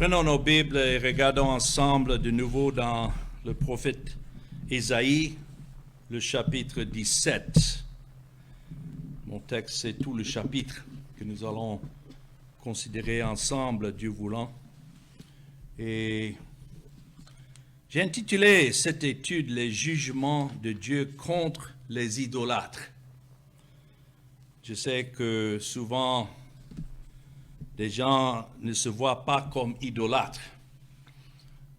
Prenons nos Bibles et regardons ensemble de nouveau dans le prophète Ésaïe, le chapitre 17. Mon texte, c'est tout le chapitre que nous allons considérer ensemble, Dieu voulant. Et j'ai intitulé cette étude « Les jugements de Dieu contre les idolâtres ». Je sais que souvent, les gens ne se voient pas comme idolâtres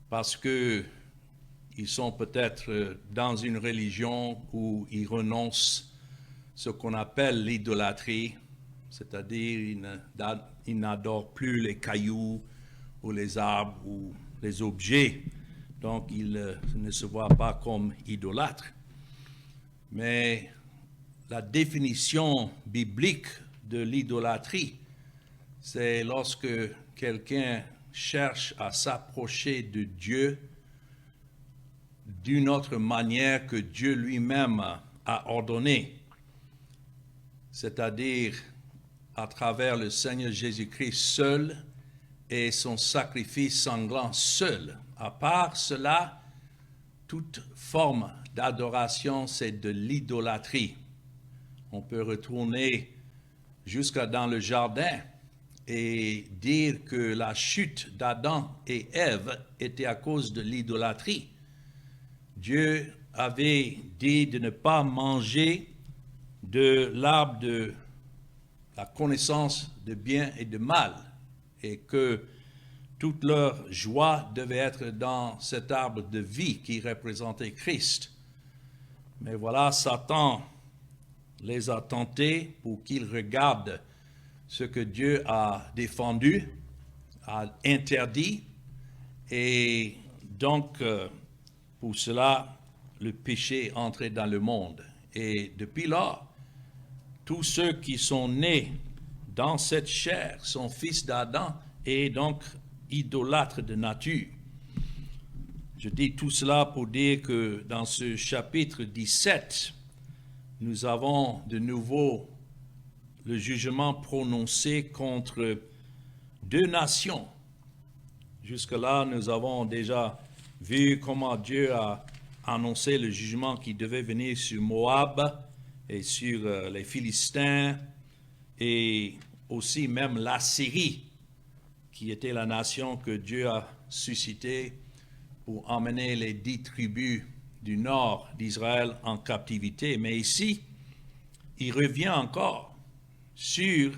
parce que ils sont peut-être dans une religion où ils renoncent ce qu'on appelle l'idolâtrie, c'est-à-dire ils n'adorent plus les cailloux ou les arbres ou les objets, donc ils ne se voient pas comme idolâtres. Mais la définition biblique de l'idolâtrie, c'est lorsque quelqu'un cherche à s'approcher de Dieu d'une autre manière que Dieu lui-même a ordonné, c'est-à-dire à travers le Seigneur Jésus-Christ seul et son sacrifice sanglant seul. À part cela, toute forme d'adoration, c'est de l'idolâtrie. On peut retourner jusqu'à dans le jardin et dire que la chute d'Adam et Ève était à cause de l'idolâtrie. Dieu avait dit de ne pas manger de l'arbre de la connaissance de bien et de mal, et que toute leur joie devait être dans cet arbre de vie qui représentait Christ. Mais voilà, Satan les a tentés pour qu'ils regardent ce que Dieu a défendu, a interdit, et donc pour cela, le péché est entré dans le monde. Et depuis lors, tous ceux qui sont nés dans cette chair sont fils d'Adam et donc idolâtres de nature. Je dis tout cela pour dire que dans ce chapitre 17, nous avons de nouveau le jugement prononcé contre deux nations. Jusque-là, nous avons déjà vu comment Dieu a annoncé le jugement qui devait venir sur Moab et sur les Philistins et aussi même l'Assyrie, qui était la nation que Dieu a suscitée pour emmener les 10 tribus du nord d'Israël en captivité. Mais ici, il revient encore sur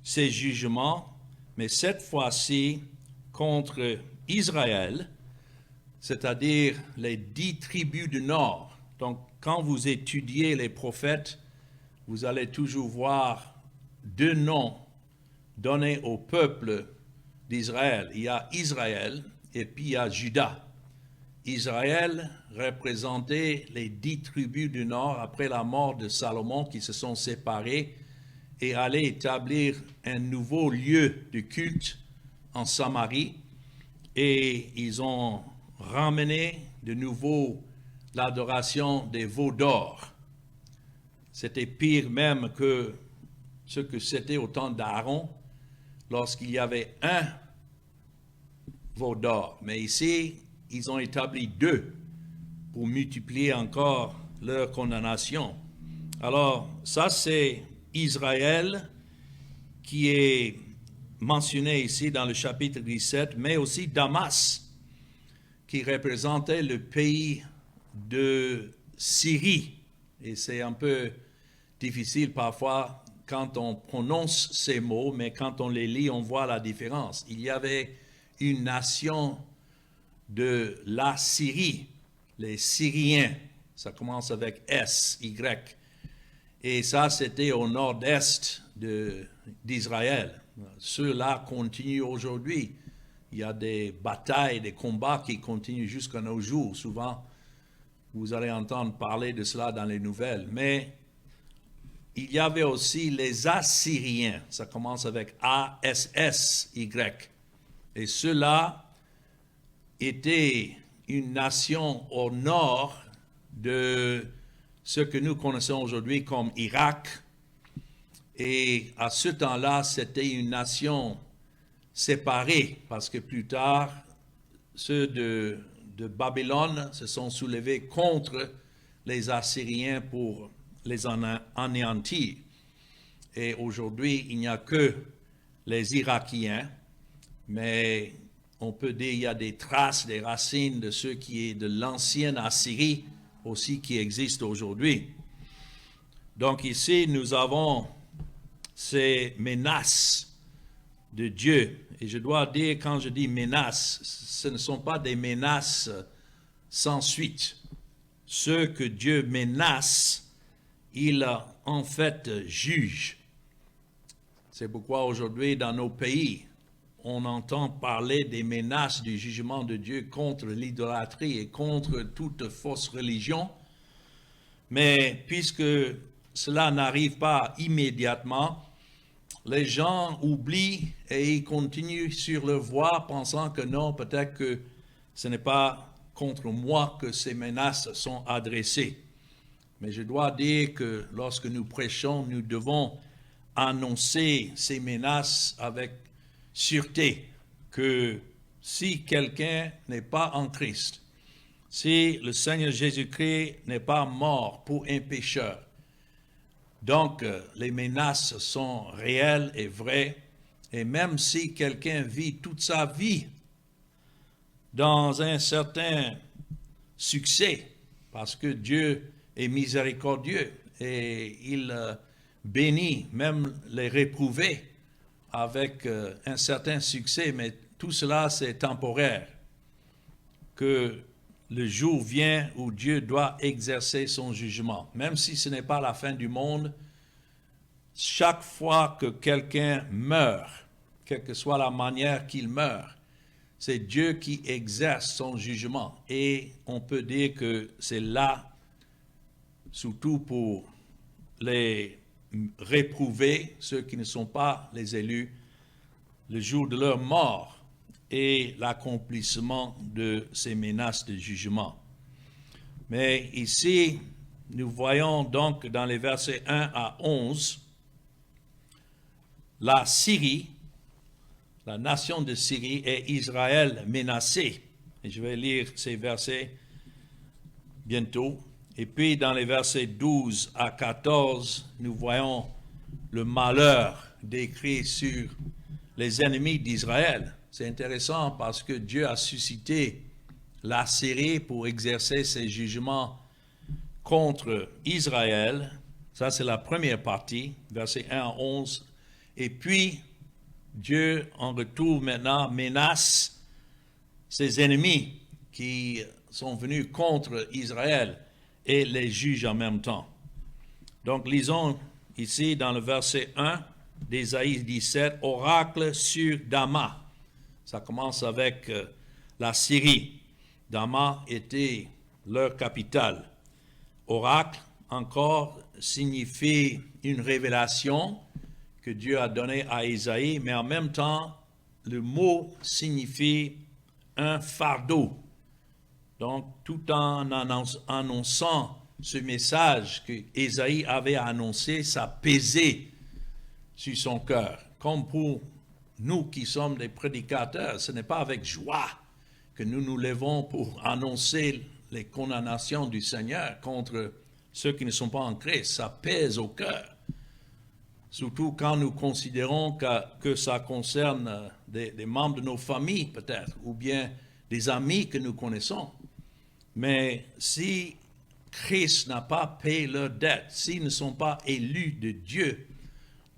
ces jugements, mais cette fois-ci contre Israël, c'est-à-dire les 10 tribus du nord. Donc, quand vous étudiez les prophètes, vous allez toujours voir deux noms donnés au peuple d'Israël. Il y a Israël et puis il y a Juda. Israël représentait les 10 tribus du nord après la mort de Salomon qui se sont séparées et allaient établir un nouveau lieu de culte en Samarie, et ils ont ramené de nouveau l'adoration des veaux d'or. C'était pire même que ce que c'était au temps d'Aaron, lorsqu'il y avait un veau d'or. Mais ici, ils ont établi 2 pour multiplier encore leur condamnation. Alors, ça c'est Israël qui est mentionné ici dans le chapitre 17, mais aussi Damas, qui représentait le pays de Syrie. Et c'est un peu difficile parfois quand on prononce ces mots, mais quand on les lit, on voit la différence. Il y avait une nation de la Syrie, les Syriens, ça commence avec S, Y, et ça c'était au nord-est d'Israël. Ceux-là continuent aujourd'hui. Il y a des batailles, des combats qui continuent jusqu'à nos jours. Souvent, vous allez entendre parler de cela dans les nouvelles. Mais il y avait aussi les Assyriens. Ça commence avec A-S-S-Y. Et ceux-là étaient une nation au nord de ce que nous connaissons aujourd'hui comme Irak. Et à ce temps-là, c'était une nation séparés, parce que plus tard, ceux de Babylone se sont soulevés contre les Assyriens pour les anéantir. Et aujourd'hui, il n'y a que les Irakiens, mais on peut dire qu'il y a des traces, des racines de ce qui est de l'ancienne Assyrie aussi qui existe aujourd'hui. Donc ici, nous avons ces menaces de Dieu. Et je dois dire, quand je dis menaces, ce ne sont pas des menaces sans suite. Ceux que Dieu menace, il en fait juge. C'est pourquoi aujourd'hui, dans nos pays, on entend parler des menaces du jugement de Dieu contre l'idolâtrie et contre toute fausse religion. Mais puisque cela n'arrive pas immédiatement, les gens oublient et ils continuent sur leur voie pensant que non, peut-être que ce n'est pas contre moi que ces menaces sont adressées. Mais je dois dire que lorsque nous prêchons, nous devons annoncer ces menaces avec sûreté que si quelqu'un n'est pas en Christ, si le Seigneur Jésus-Christ n'est pas mort pour un pécheur, donc les menaces sont réelles et vraies, et même si quelqu'un vit toute sa vie dans un certain succès, parce que Dieu est miséricordieux et il bénit même les réprouvés avec un certain succès, mais tout cela c'est temporaire, que le jour vient où Dieu doit exercer son jugement. Même si ce n'est pas la fin du monde, chaque fois que quelqu'un meurt, quelle que soit la manière qu'il meurt, c'est Dieu qui exerce son jugement. Et on peut dire que c'est là, surtout pour les réprouvés, ceux qui ne sont pas les élus, le jour de leur mort et l'accomplissement de ces menaces de jugement. Mais ici, nous voyons donc dans les versets 1 à 11, la Syrie, la nation de Syrie et Israël menacés. Et je vais lire ces versets bientôt. Et puis dans les versets 12 à 14, nous voyons le malheur décrit sur les ennemis d'Israël. C'est intéressant parce que Dieu a suscité la Syrie pour exercer ses jugements contre Israël. Ça, c'est la première partie, versets 1 à 11. Et puis, Dieu, en retour maintenant, menace ses ennemis qui sont venus contre Israël et les juge en même temps. Donc, lisons ici dans le verset 1 d'Ésaïe 17, oracle sur Damas. Ça commence avec la Syrie. Damas était leur capitale. Oracle, encore, signifie une révélation que Dieu a donnée à Ésaïe, mais en même temps, le mot signifie un fardeau. Donc, tout en annonçant ce message que Ésaïe avait annoncé, ça pesait sur son cœur. Comme pour nous qui sommes des prédicateurs, ce n'est pas avec joie que nous nous levons pour annoncer les condamnations du Seigneur contre ceux qui ne sont pas en Christ. Ça pèse au cœur. Surtout quand nous considérons que ça concerne des membres de nos familles peut-être, ou bien des amis que nous connaissons. Mais si Christ n'a pas payé leur dette, s'ils ne sont pas élus de Dieu,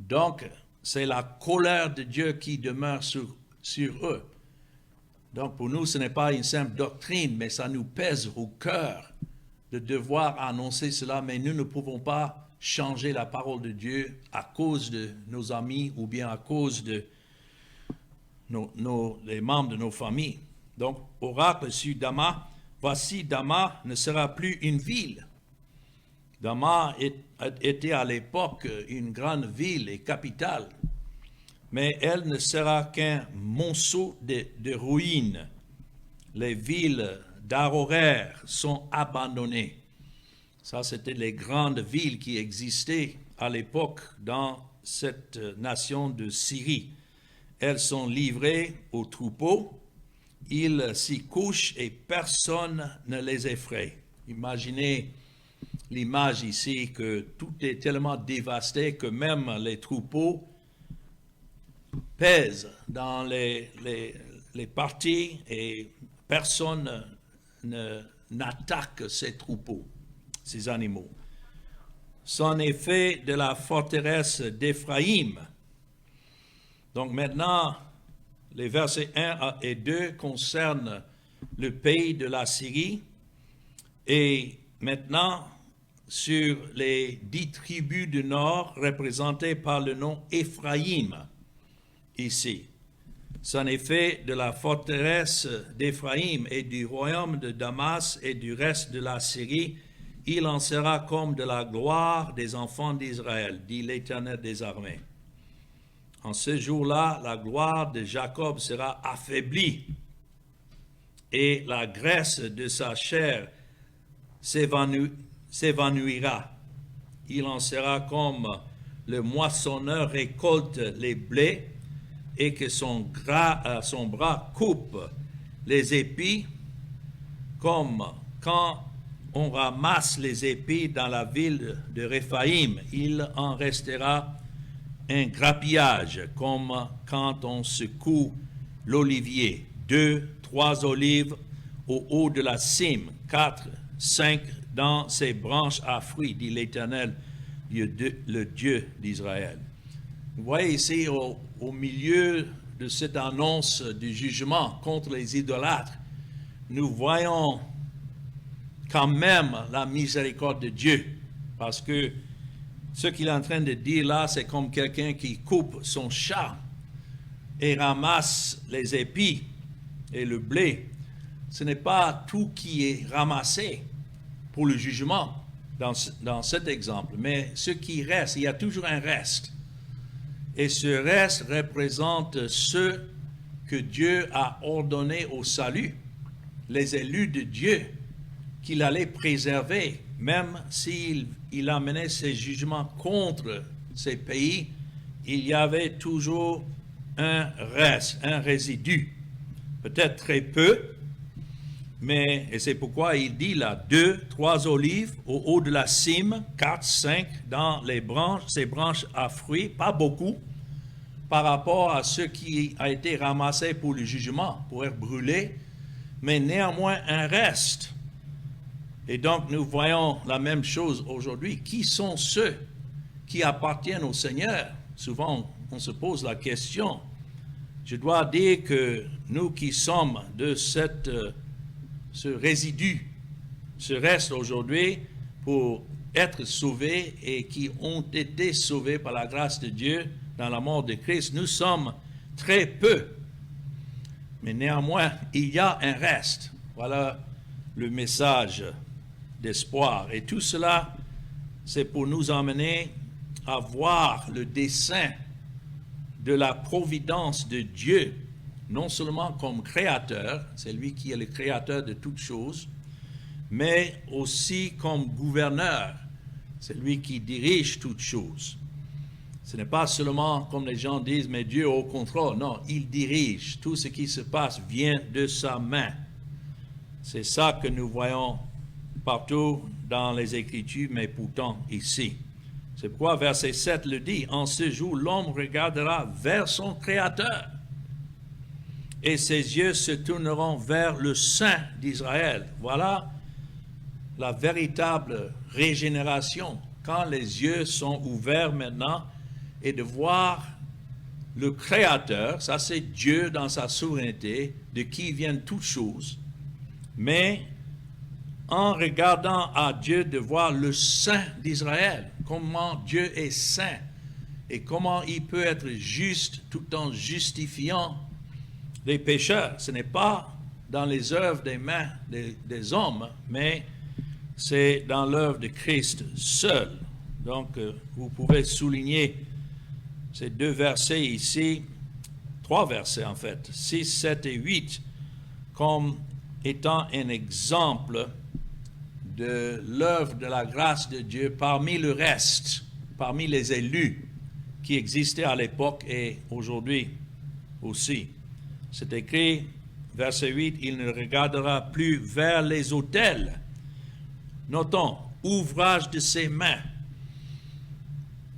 donc c'est la colère de Dieu qui demeure sur eux. Donc pour nous, ce n'est pas une simple doctrine, mais ça nous pèse au cœur de devoir annoncer cela, mais nous ne pouvons pas changer la parole de Dieu à cause de nos amis ou bien à cause de les membres de nos familles. Donc, oracle sur Damas, voici Damas ne sera plus une ville. Damas était à l'époque une grande ville et capitale, mais elle ne sera qu'un monceau de ruines. Les villes d'Aroer sont abandonnées. Ça, c'était les grandes villes qui existaient à l'époque dans cette nation de Syrie. elles sont livrées aux troupeaux. Ils s'y couchent et personne ne les effraie. Imaginez l'image ici que tout est tellement dévasté que même les troupeaux pèsent dans les parties et personne n'attaque ces troupeaux, ces animaux. C'en est fait de la forteresse d'Éphraïm. Donc maintenant, les versets 1 et 2 concernent le pays de la Syrie. Et maintenant, sur les 10 tribus du nord représentées par le nom Éphraïm, ici. C'en est fait de la forteresse d'Éphraïm et du royaume de Damas et du reste de la Syrie. Il en sera comme de la gloire des enfants d'Israël, dit l'Éternel des armées. En ce jour-là, la gloire de Jacob sera affaiblie et la graisse de sa chair s'évanouira. Il en sera comme le moissonneur récolte les blés et que son bras coupe les épis, comme quand on ramasse les épis dans la ville de Réphaïm. Il en restera un grappillage, comme quand on secoue l'olivier. 2, 3 olives au haut de la cime, 4, 5 dans ses branches à fruits, dit l'Éternel, le Dieu d'Israël. Vous voyez ici, au milieu de cette annonce du jugement contre les idolâtres, nous voyons quand même la miséricorde de Dieu, parce que ce qu'il est en train de dire là, c'est comme quelqu'un qui coupe son chat et ramasse les épis et le blé. Ce n'est pas tout qui est ramassé pour le jugement dans cet exemple, mais ce qui reste, il y a toujours un reste. Et ce reste représente ceux que Dieu a ordonnés au salut, les élus de Dieu, qu'il allait préserver, même s'il amenait ses jugements contre ces pays, il y avait toujours un reste, un résidu. Peut-être très peu, et c'est pourquoi il dit là, 2, 3 olives au haut de la cime, 4, 5 dans les branches, ces branches à fruits, pas beaucoup, par rapport à ce qui a été ramassé pour le jugement, pour être brûlé, mais néanmoins un reste. Et donc, nous voyons la même chose aujourd'hui. Qui sont ceux qui appartiennent au Seigneur? Souvent, on se pose la question. Je dois dire que nous qui sommes de ce résidu, ce reste aujourd'hui, pour être sauvés et qui ont été sauvés par la grâce de Dieu dans la mort de Christ, nous sommes très peu. Mais néanmoins, il y a un reste. Voilà le message d'espoir. Et tout cela, c'est pour nous emmener à voir le dessein de la providence de Dieu, non seulement comme créateur, c'est lui qui est le créateur de toutes choses, mais aussi comme gouverneur, c'est lui qui dirige toutes choses. Ce n'est pas seulement, comme les gens disent, mais Dieu au contrôle. Non, il dirige. Tout ce qui se passe vient de sa main. C'est ça que nous voyons partout dans les Écritures, mais pourtant ici. C'est pourquoi verset 7 le dit, « En ce jour, l'homme regardera vers son Créateur, et ses yeux se tourneront vers le Saint d'Israël. » Voilà la véritable régénération, quand les yeux sont ouverts maintenant, et de voir le Créateur, ça c'est Dieu dans sa souveraineté, de qui viennent toutes choses, mais en regardant à Dieu, de voir le Saint d'Israël, comment Dieu est saint et comment il peut être juste tout en justifiant les pécheurs. Ce n'est pas dans les œuvres des mains des hommes, mais c'est dans l'œuvre de Christ seul. Donc, vous pouvez souligner ces 2 versets ici, 3 versets en fait, 6, 7 et 8, comme étant un exemple de l'œuvre de la grâce de Dieu parmi le reste, parmi les élus qui existaient à l'époque et aujourd'hui. aussi. C'est écrit, verset 8, « Il ne regardera plus vers les autels. » Notons, ouvrage de ses mains.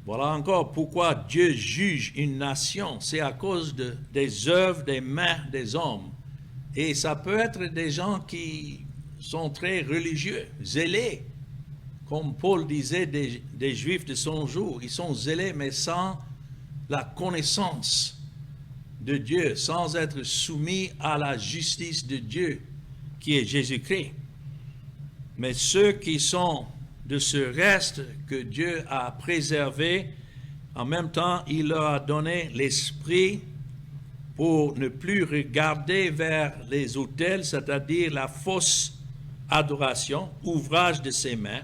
Voilà encore pourquoi Dieu juge une nation. C'est à cause des œuvres des mains des hommes. Et ça peut être des gens qui sont très religieux, zélés. Comme Paul disait des Juifs de son jour, ils sont zélés mais sans la connaissance de Dieu, sans être soumis à la justice de Dieu, qui est Jésus-Christ. Mais ceux qui sont de ce reste que Dieu a préservé, en même temps, il leur a donné l'esprit pour ne plus regarder vers les autels, c'est-à-dire la fausse adoration, ouvrage de ses mains,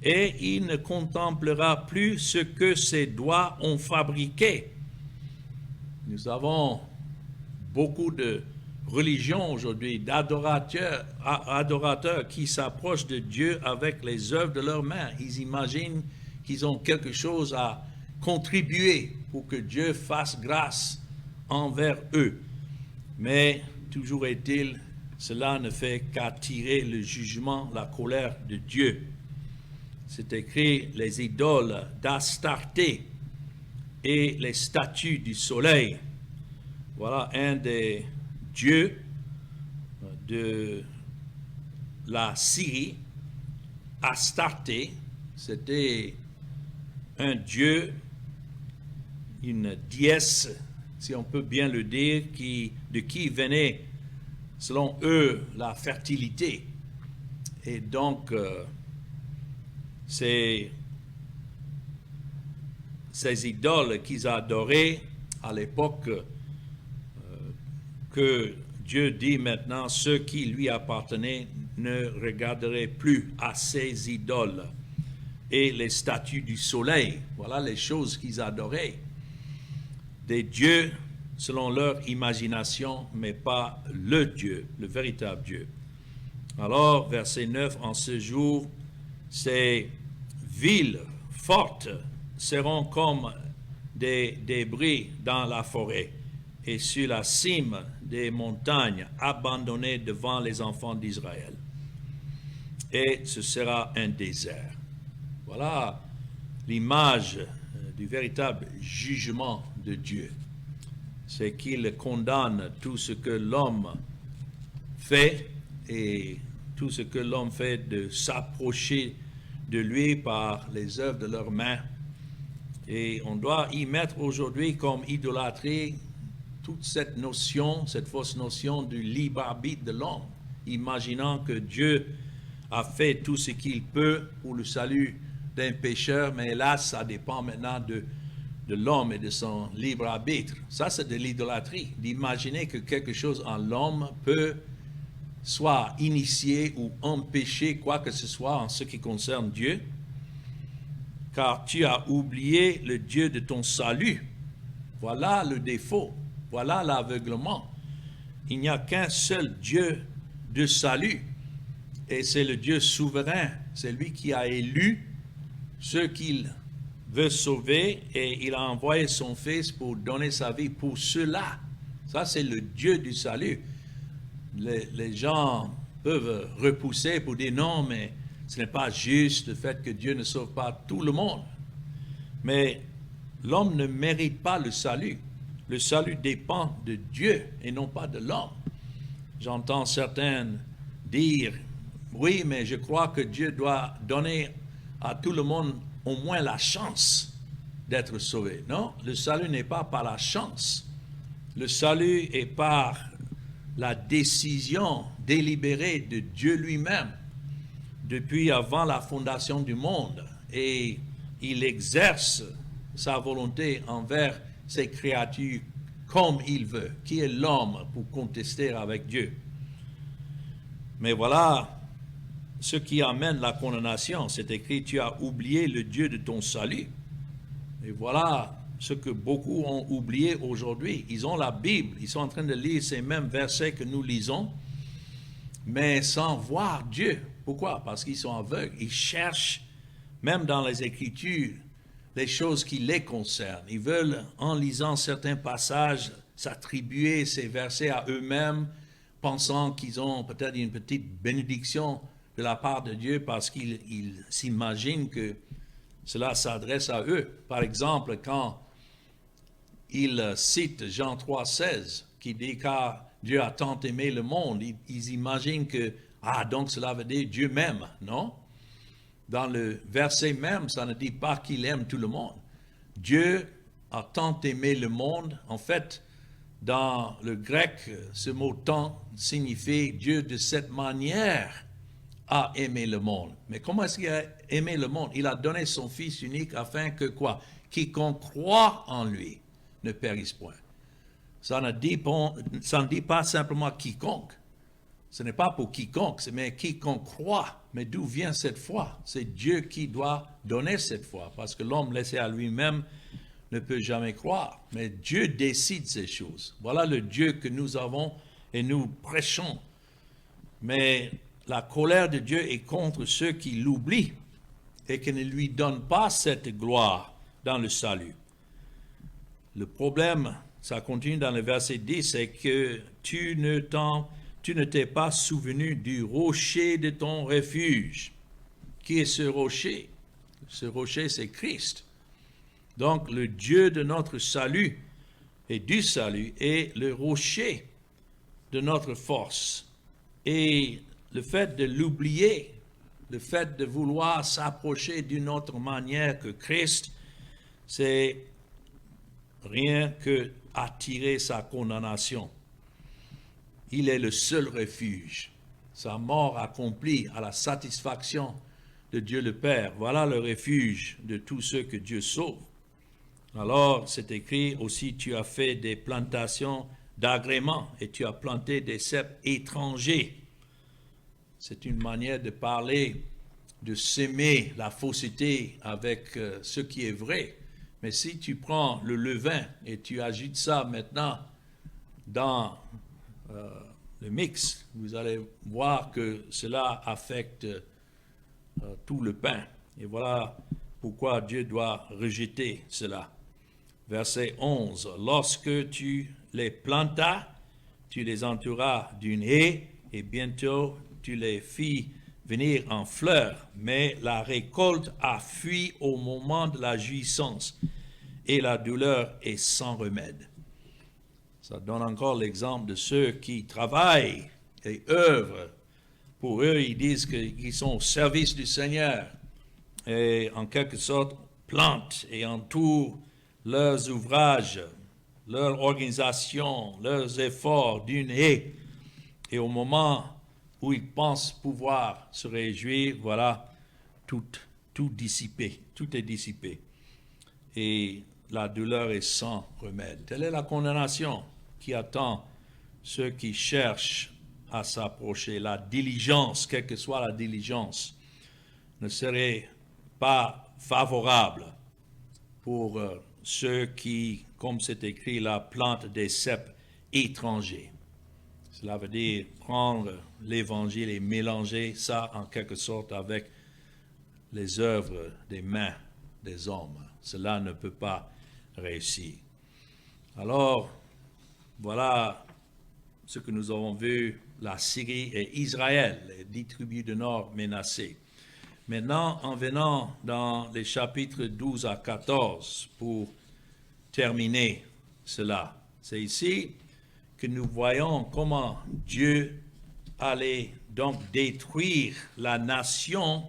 et il ne contemplera plus ce que ses doigts ont fabriqué. Nous avons beaucoup de religions aujourd'hui, d'adorateurs qui s'approchent de Dieu avec les œuvres de leurs mains. Ils imaginent qu'ils ont quelque chose à contribuer pour que Dieu fasse grâce envers eux. Mais toujours est-il, cela ne fait qu'attirer le jugement, la colère de Dieu. C'est écrit les idoles d'Astarté et les statues du soleil. Voilà un des dieux de la Syrie. Astarté, c'était un dieu, une déesse, si on peut bien le dire, de qui venait, selon eux, la fertilité. Et donc, c'est ces idoles qu'ils adoraient à l'époque que Dieu dit maintenant, ceux qui lui appartenaient ne regarderaient plus à ces idoles et les statues du soleil. Voilà les choses qu'ils adoraient. Des dieux selon leur imagination, mais pas le Dieu, le véritable Dieu. Alors, verset 9, en ce jour, ces villes fortes seront comme des débris dans la forêt et sur la cime des montagnes abandonnées devant les enfants d'Israël. Et ce sera un désert. Voilà l'image du véritable jugement de Dieu. C'est qu'il condamne tout ce que l'homme fait et tout ce que l'homme fait de s'approcher de lui par les œuvres de leurs mains. Et on doit y mettre aujourd'hui comme idolâtrie toute cette notion, cette fausse notion du libre arbitre de l'homme, imaginant que Dieu a fait tout ce qu'il peut pour le salut d'un pécheur, mais là, ça dépend maintenant de l'homme et de son libre arbitre. Ça, c'est de l'idolâtrie, d'imaginer que quelque chose en l'homme peut soit initier ou empêcher quoi que ce soit en ce qui concerne Dieu, car tu as oublié le Dieu de ton salut. Voilà le défaut, voilà l'aveuglement. Il n'y a qu'un seul Dieu de salut, et c'est le Dieu souverain, c'est lui qui a élu ceux qu'il veut sauver, et il a envoyé son Fils pour donner sa vie pour ceux-là. Ça, c'est le Dieu du salut. Les gens peuvent repousser pour dire non, mais ce n'est pas juste le fait que Dieu ne sauve pas tout le monde. Mais l'homme ne mérite pas le salut. Le salut dépend de Dieu et non pas de l'homme. J'entends certains dire, oui, mais je crois que Dieu doit donner à tout le monde au moins la chance d'être sauvé. Non, le salut n'est pas par la chance. Le salut est par la décision délibérée de Dieu lui-même depuis avant la fondation du monde, et il exerce sa volonté envers ses créatures comme il veut. Qui est l'homme pour contester avec Dieu? Mais voilà ce qui amène la condamnation. C'est écrit, tu as oublié le Dieu de ton salut. Et voilà ce que beaucoup ont oublié aujourd'hui. Ils ont la Bible, ils sont en train de lire ces mêmes versets que nous lisons, mais sans voir Dieu. Pourquoi? Parce qu'ils sont aveugles. Ils cherchent, même dans les Écritures, les choses qui les concernent. Ils veulent, en lisant certains passages, s'attribuer ces versets à eux-mêmes, pensant qu'ils ont peut-être une petite bénédiction de la part de Dieu parce qu'ils s'imaginent que cela s'adresse à eux. Par exemple, quand il cite Jean 3,16, qui dit « Car Dieu a tant aimé le monde », ils imaginent que « donc cela veut dire Dieu m'aime », non? Dans le verset même, ça ne dit pas qu'il aime tout le monde. Dieu a tant aimé le monde. En fait, dans le grec, ce mot « tant » signifie Dieu de cette manière a aimé le monde. Mais comment est-ce qu'il a aimé le monde? Il a donné son Fils unique afin que quoi? Quiconque croit en lui ne périsse point. Ça ne dit pas simplement quiconque. Ce n'est pas pour quiconque, mais quiconque croit. Mais d'où vient cette foi? C'est Dieu qui doit donner cette foi, parce que l'homme laissé à lui-même ne peut jamais croire. Mais Dieu décide ces choses. Voilà le Dieu que nous avons et nous prêchons. Mais la colère de Dieu est contre ceux qui l'oublient et qui ne lui donnent pas cette gloire dans le salut. Le problème, ça continue dans le verset 10, c'est que tu ne t'es pas souvenu du rocher de ton refuge. Qui est ce rocher? Ce rocher, c'est Christ. Donc, le Dieu de notre salut et du salut est le rocher de notre force. Et le fait de l'oublier, le fait de vouloir s'approcher d'une autre manière que Christ, c'est rien que attirer sa condamnation. Il est le seul refuge. Sa mort accomplie à la satisfaction de Dieu le Père. Voilà le refuge de tous ceux que Dieu sauve. Alors, c'est écrit aussi, tu as fait des plantations d'agrément et tu as planté des cèpes étrangers. C'est une manière de parler, de s'aimer la fausseté avec ce qui est vrai. Mais si tu prends le levain et tu agites ça maintenant dans le mix, vous allez voir que cela affecte tout le pain. Et voilà pourquoi Dieu doit rejeter cela. Verset 11. Lorsque tu les plantas, tu les entouras d'une haie et bientôt tu les fis venir en fleurs. Mais la récolte a fui au moment de la jouissance et la douleur est sans remède. Ça donne encore l'exemple de ceux qui travaillent et œuvrent. Pour eux, ils disent qu'ils sont au service du Seigneur et en quelque sorte plantent et entourent leurs ouvrages, leur organisation, leurs efforts d'une haie. Et au moment où ils pensent pouvoir se réjouir, voilà, tout dissipé, tout est dissipé. Et la douleur est sans remède. Telle est la condamnation qui attend ceux qui cherchent à s'approcher. La diligence, quelle que soit la diligence, ne serait pas favorable pour ceux qui, comme c'est écrit là, plantent des cèpes étrangers. Cela veut dire prendre l'évangile et mélanger ça en quelque sorte avec les œuvres des mains des hommes. Cela ne peut pas réussir. Alors, voilà ce que nous avons vu, la Syrie et Israël, les 10 tribus du Nord menacées. Maintenant, en venant dans les chapitres 12 à 14, pour terminer cela, c'est ici que nous voyons comment Dieu allait donc détruire la nation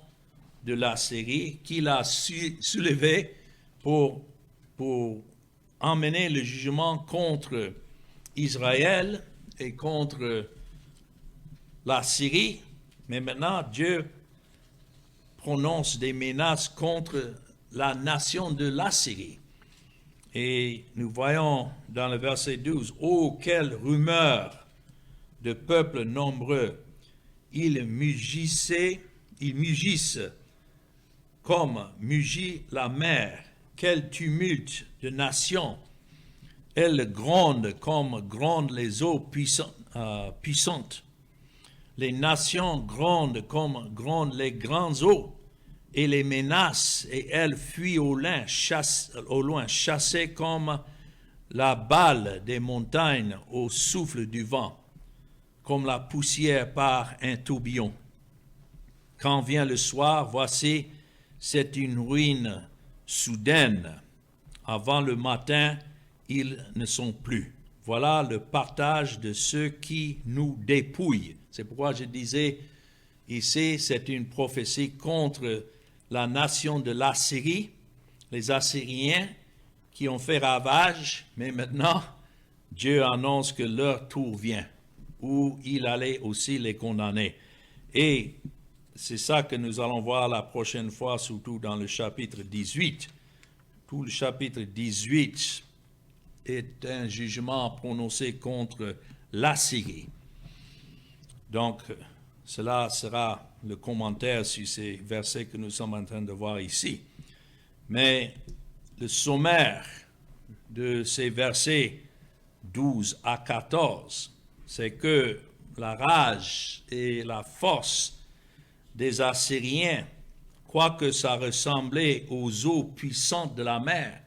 de la Syrie qu'il a soulevée pour emmener le jugement contre Israël et contre la Syrie. Mais maintenant, Dieu prononce des menaces contre la nation de la Syrie. Et nous voyons dans le verset 12, « Oh, quelle rumeur de peuples nombreux! Ils mugissent comme mugit la mer. Quel tumulte de nations! Elles grondent comme grondent les eaux puissantes. Les nations grondent comme grondent les grandes eaux et les menacent, et elles fuient au loin, chassées comme la balle des montagnes au souffle du vent, comme la poussière par un tourbillon. Quand vient le soir, voici, c'est une ruine soudaine. Avant le matin, ils ne sont plus. Voilà le partage de ceux qui nous dépouillent. C'est pourquoi je disais ici, c'est une prophétie contre la nation de l'Assyrie, les Assyriens qui ont fait ravage, mais maintenant, Dieu annonce que leur tour vient, où il allait aussi les condamner. Et c'est ça que nous allons voir la prochaine fois, surtout dans le chapitre 18. Tout le chapitre 18 est un jugement prononcé contre l'Assyrie. Donc, cela sera le commentaire sur ces versets que nous sommes en train de voir ici. Mais le sommaire de ces versets 12 à 14, c'est que la rage et la force des Assyriens, quoique ça ressemblait aux eaux puissantes de la mer.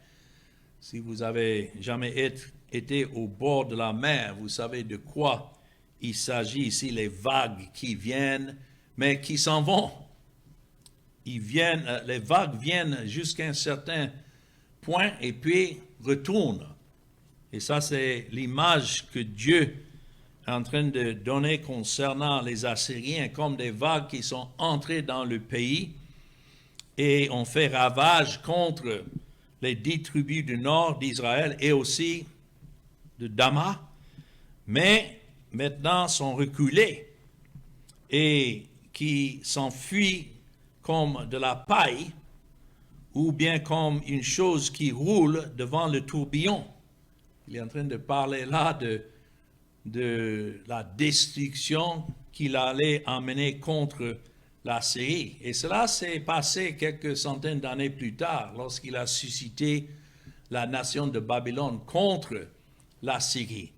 Si vous avez jamais été au bord de la mer, vous savez de quoi il s'agit ici, les vagues qui viennent, mais qui s'en vont. Les vagues viennent jusqu'à un certain point et puis retournent. Et ça, c'est l'image que Dieu est en train de donner concernant les Assyriens, comme des vagues qui sont entrées dans le pays et ont fait ravage contre les 10 tribus du nord d'Israël et aussi de Damas, mais maintenant sont reculés et qui s'enfuient comme de la paille ou bien comme une chose qui roule devant le tourbillon. Il est en train de parler là de la destruction qu'il allait emmener contre la Syrie. Et cela s'est passé quelques centaines d'années plus tard, lorsqu'il a suscité la nation de Babylone contre la Syrie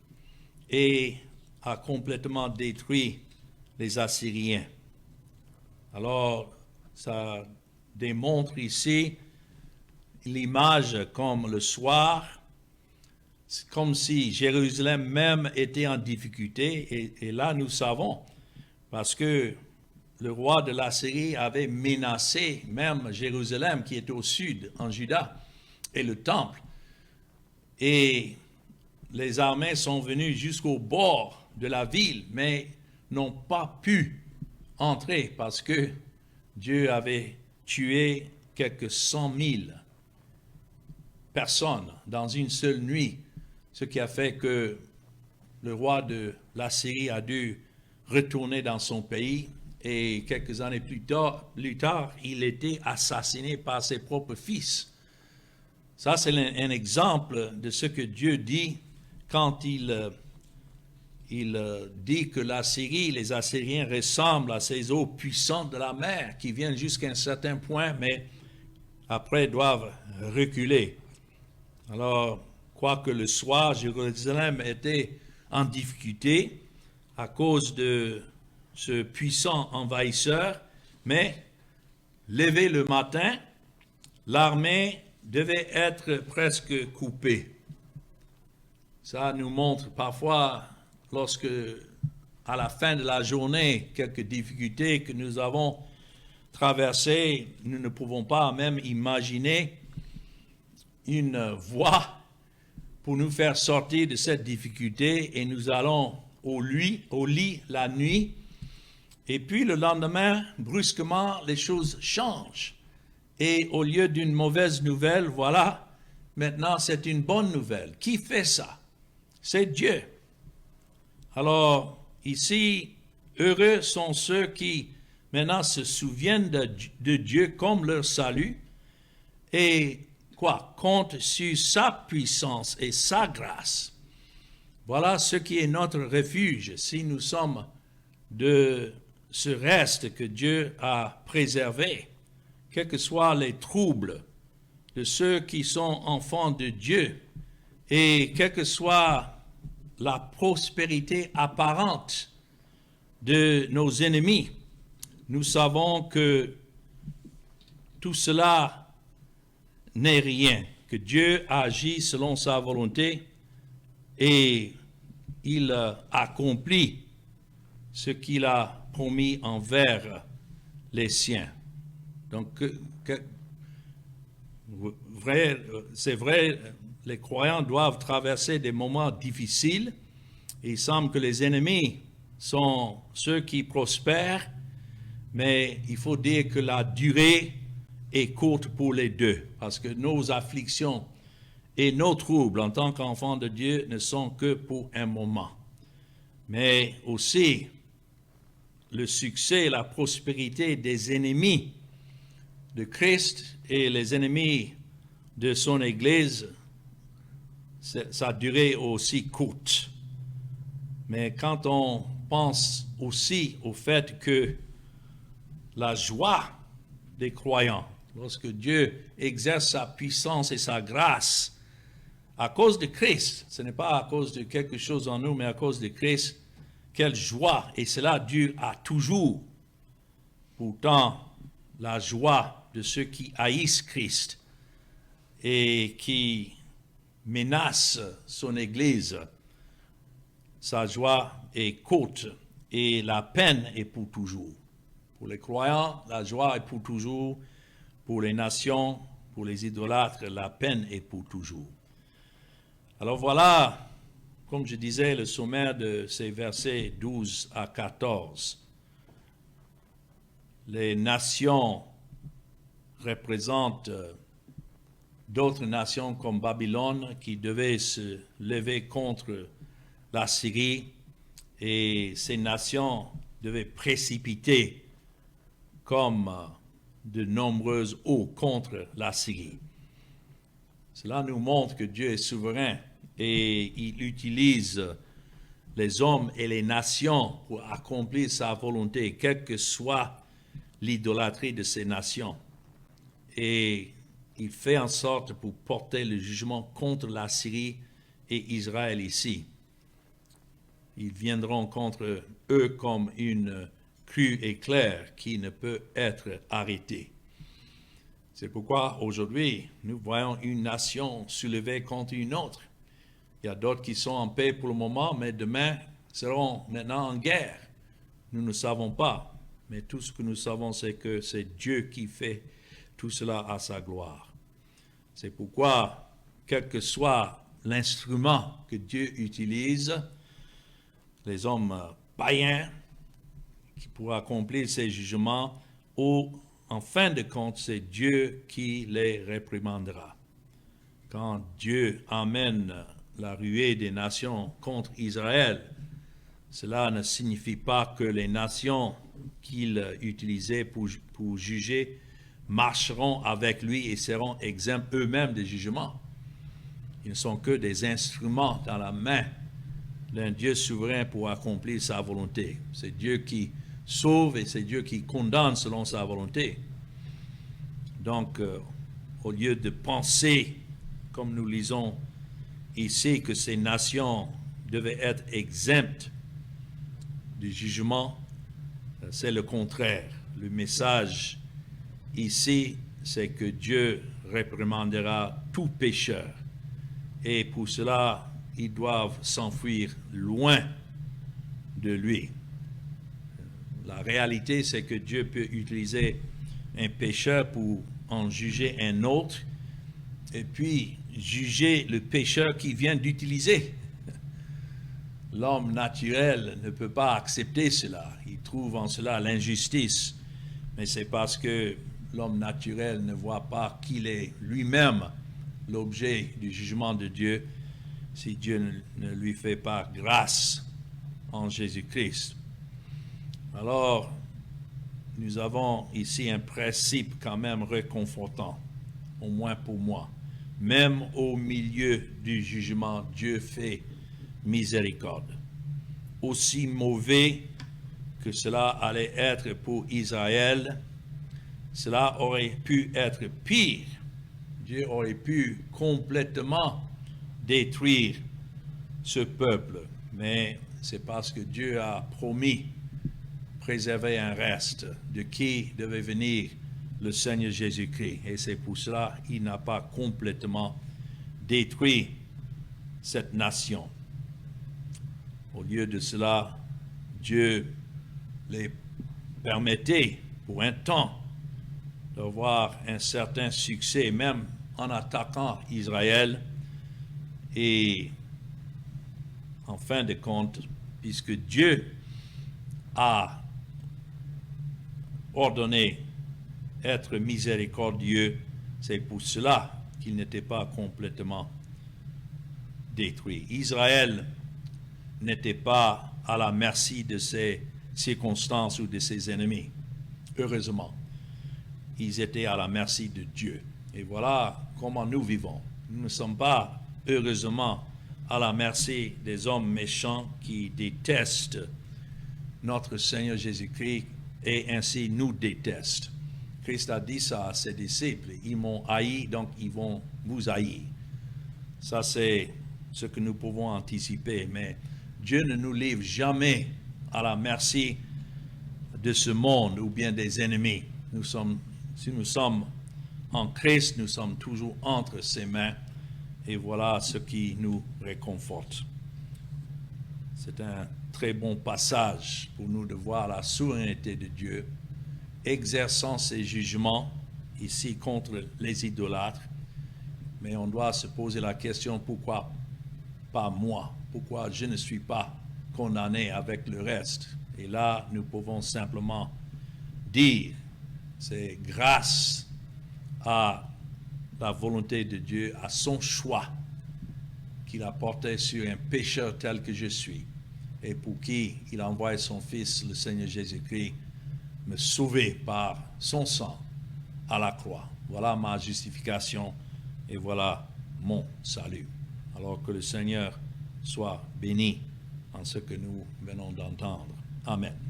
et a complètement détruit les Assyriens. Alors, ça démontre ici l'image comme le soir, c'est comme si Jérusalem même était en difficulté, et là nous savons, parce que le roi de l'Assyrie avait menacé même Jérusalem qui est au sud, en Juda, et le temple. Et les armées sont venues jusqu'au bord de la ville, mais n'ont pas pu entrer parce que Dieu avait tué quelques 100 000 personnes dans une seule nuit, ce qui a fait que le roi de l'Assyrie a dû retourner dans son pays. Et quelques années plus tard, il était assassiné par ses propres fils. Ça, c'est un exemple de ce que Dieu dit quand il dit que l'Assyrie, les Assyriens ressemblent à ces eaux puissantes de la mer qui viennent jusqu'à un certain point, mais après doivent reculer. Alors, quoique le soir, Jérusalem était en difficulté à cause de ce puissant envahisseur, mais levé le matin, l'armée devait être presque coupée. Ça nous montre parfois, lorsque, à la fin de la journée, quelques difficultés que nous avons traversées, nous ne pouvons pas même imaginer une voie pour nous faire sortir de cette difficulté, et nous allons au lit la nuit. Et puis le lendemain, brusquement, les choses changent. Et au lieu d'une mauvaise nouvelle, voilà, maintenant c'est une bonne nouvelle. Qui fait ça? C'est Dieu. Alors, ici, heureux sont ceux qui maintenant se souviennent de Dieu comme leur salut et comptent sur sa puissance et sa grâce. Voilà ce qui est notre refuge si nous sommes de ce reste que Dieu a préservé, quels que soient les troubles de ceux qui sont enfants de Dieu et quelle que soit la prospérité apparente de nos ennemis. Nous savons que tout cela n'est rien, que Dieu agit selon sa volonté et il accomplit ce qu'il a promis envers les siens. Donc, c'est vrai, les croyants doivent traverser des moments difficiles. Il semble que les ennemis sont ceux qui prospèrent, mais il faut dire que la durée est courte pour les deux, parce que nos afflictions et nos troubles en tant qu'enfants de Dieu ne sont que pour un moment. Mais aussi, le succès et la prospérité des ennemis de Christ et les ennemis de son Église, sa durée est aussi courte. Mais quand on pense aussi au fait que la joie des croyants, lorsque Dieu exerce sa puissance et sa grâce à cause de Christ, ce n'est pas à cause de quelque chose en nous, mais à cause de Christ, quelle joie, et cela dure à toujours. Pourtant, la joie de ceux qui haïssent Christ et qui menacent son Église, sa joie est courte et la peine est pour toujours. Pour les croyants, la joie est pour toujours. Pour les nations, pour les idolâtres, la peine est pour toujours. Alors voilà, comme je disais, le sommaire de ces versets 12 à 14. Les nations représentent d'autres nations comme Babylone qui devaient se lever contre la Syrie, et ces nations devaient précipiter comme de nombreuses eaux contre la Syrie. Cela nous montre que Dieu est souverain et il utilise les hommes et les nations pour accomplir sa volonté, quelle que soit l'idolâtrie de ces nations. Et il fait en sorte pour porter le jugement contre la Syrie et Israël ici. Ils viendront contre eux comme une crue éclair qui ne peut être arrêtée. C'est pourquoi aujourd'hui, nous voyons une nation soulevée contre une autre. Il y a d'autres qui sont en paix pour le moment, mais demain seront maintenant en guerre. Nous ne savons pas, mais tout ce que nous savons, c'est que c'est Dieu qui fait tout cela à sa gloire. C'est pourquoi, quel que soit l'instrument que Dieu utilise, les hommes païens qui pourront accomplir ces jugements, ou en fin de compte, c'est Dieu qui les réprimandera. Quand Dieu amène la ruée des nations contre Israël, cela ne signifie pas que les nations qu'il utilisait pour juger marcheront avec lui et seront exempts eux-mêmes des jugements. Ils ne sont que des instruments dans la main d'un Dieu souverain pour accomplir sa volonté. C'est Dieu qui sauve et c'est Dieu qui condamne selon sa volonté. Donc, au lieu de penser, comme nous lisons ici, que ces nations devaient être exemptes du jugement, c'est le contraire. Le message ici, c'est que Dieu réprimandera tout pécheur. Et pour cela, ils doivent s'enfuir loin de lui. La réalité, c'est que Dieu peut utiliser un pécheur pour en juger un autre, et puis juger le pécheur qui vient d'utiliser. L'homme naturel ne peut pas accepter cela. Il trouve en cela l'injustice. Mais c'est parce que l'homme naturel ne voit pas qu'il est lui-même l'objet du jugement de Dieu si Dieu ne lui fait pas grâce en Jésus-Christ. Alors, nous avons ici un principe quand même réconfortant, au moins pour moi. Même au milieu du jugement, Dieu fait miséricorde. Aussi mauvais que cela allait être pour Israël, cela aurait pu être pire. Dieu aurait pu complètement détruire ce peuple, mais c'est parce que Dieu a promis préserver un reste de qui devait venir le Seigneur Jésus-Christ. Et c'est pour cela qu'il n'a pas complètement détruit cette nation. Au lieu de cela, Dieu les permettait pour un temps d'avoir un certain succès, même en attaquant Israël. Et en fin de compte, puisque Dieu a ordonné être miséricordieux, c'est pour cela qu'il n'était pas complètement détruit. Israël n'était pas à la merci de ses circonstances ou de ses ennemis. Heureusement, ils étaient à la merci de Dieu. Et voilà comment nous vivons. Nous ne sommes pas, heureusement, à la merci des hommes méchants qui détestent notre Seigneur Jésus-Christ et ainsi nous détestent. Christ a dit ça à ses disciples. Ils m'ont haï, donc ils vont vous haïr. Ça, c'est ce que nous pouvons anticiper. Mais Dieu ne nous livre jamais à la merci de ce monde ou bien des ennemis. Si nous sommes en Christ, nous sommes toujours entre ses mains. Et voilà ce qui nous réconforte. C'est un très bon passage pour nous de voir la souveraineté de Dieu, exerçant ses jugements ici contre les idolâtres. Mais on doit se poser la question, pourquoi pas moi? Pourquoi je ne suis pas condamné avec le reste? Et là, nous pouvons simplement dire, c'est grâce à la volonté de Dieu, à son choix qu'il a porté sur un pécheur tel que je suis et pour qui il a envoyé son Fils, le Seigneur Jésus-Christ, me sauver par son sang à la croix. Voilà ma justification et voilà mon salut. Alors que le Seigneur soit béni en ce que nous venons d'entendre. Amen.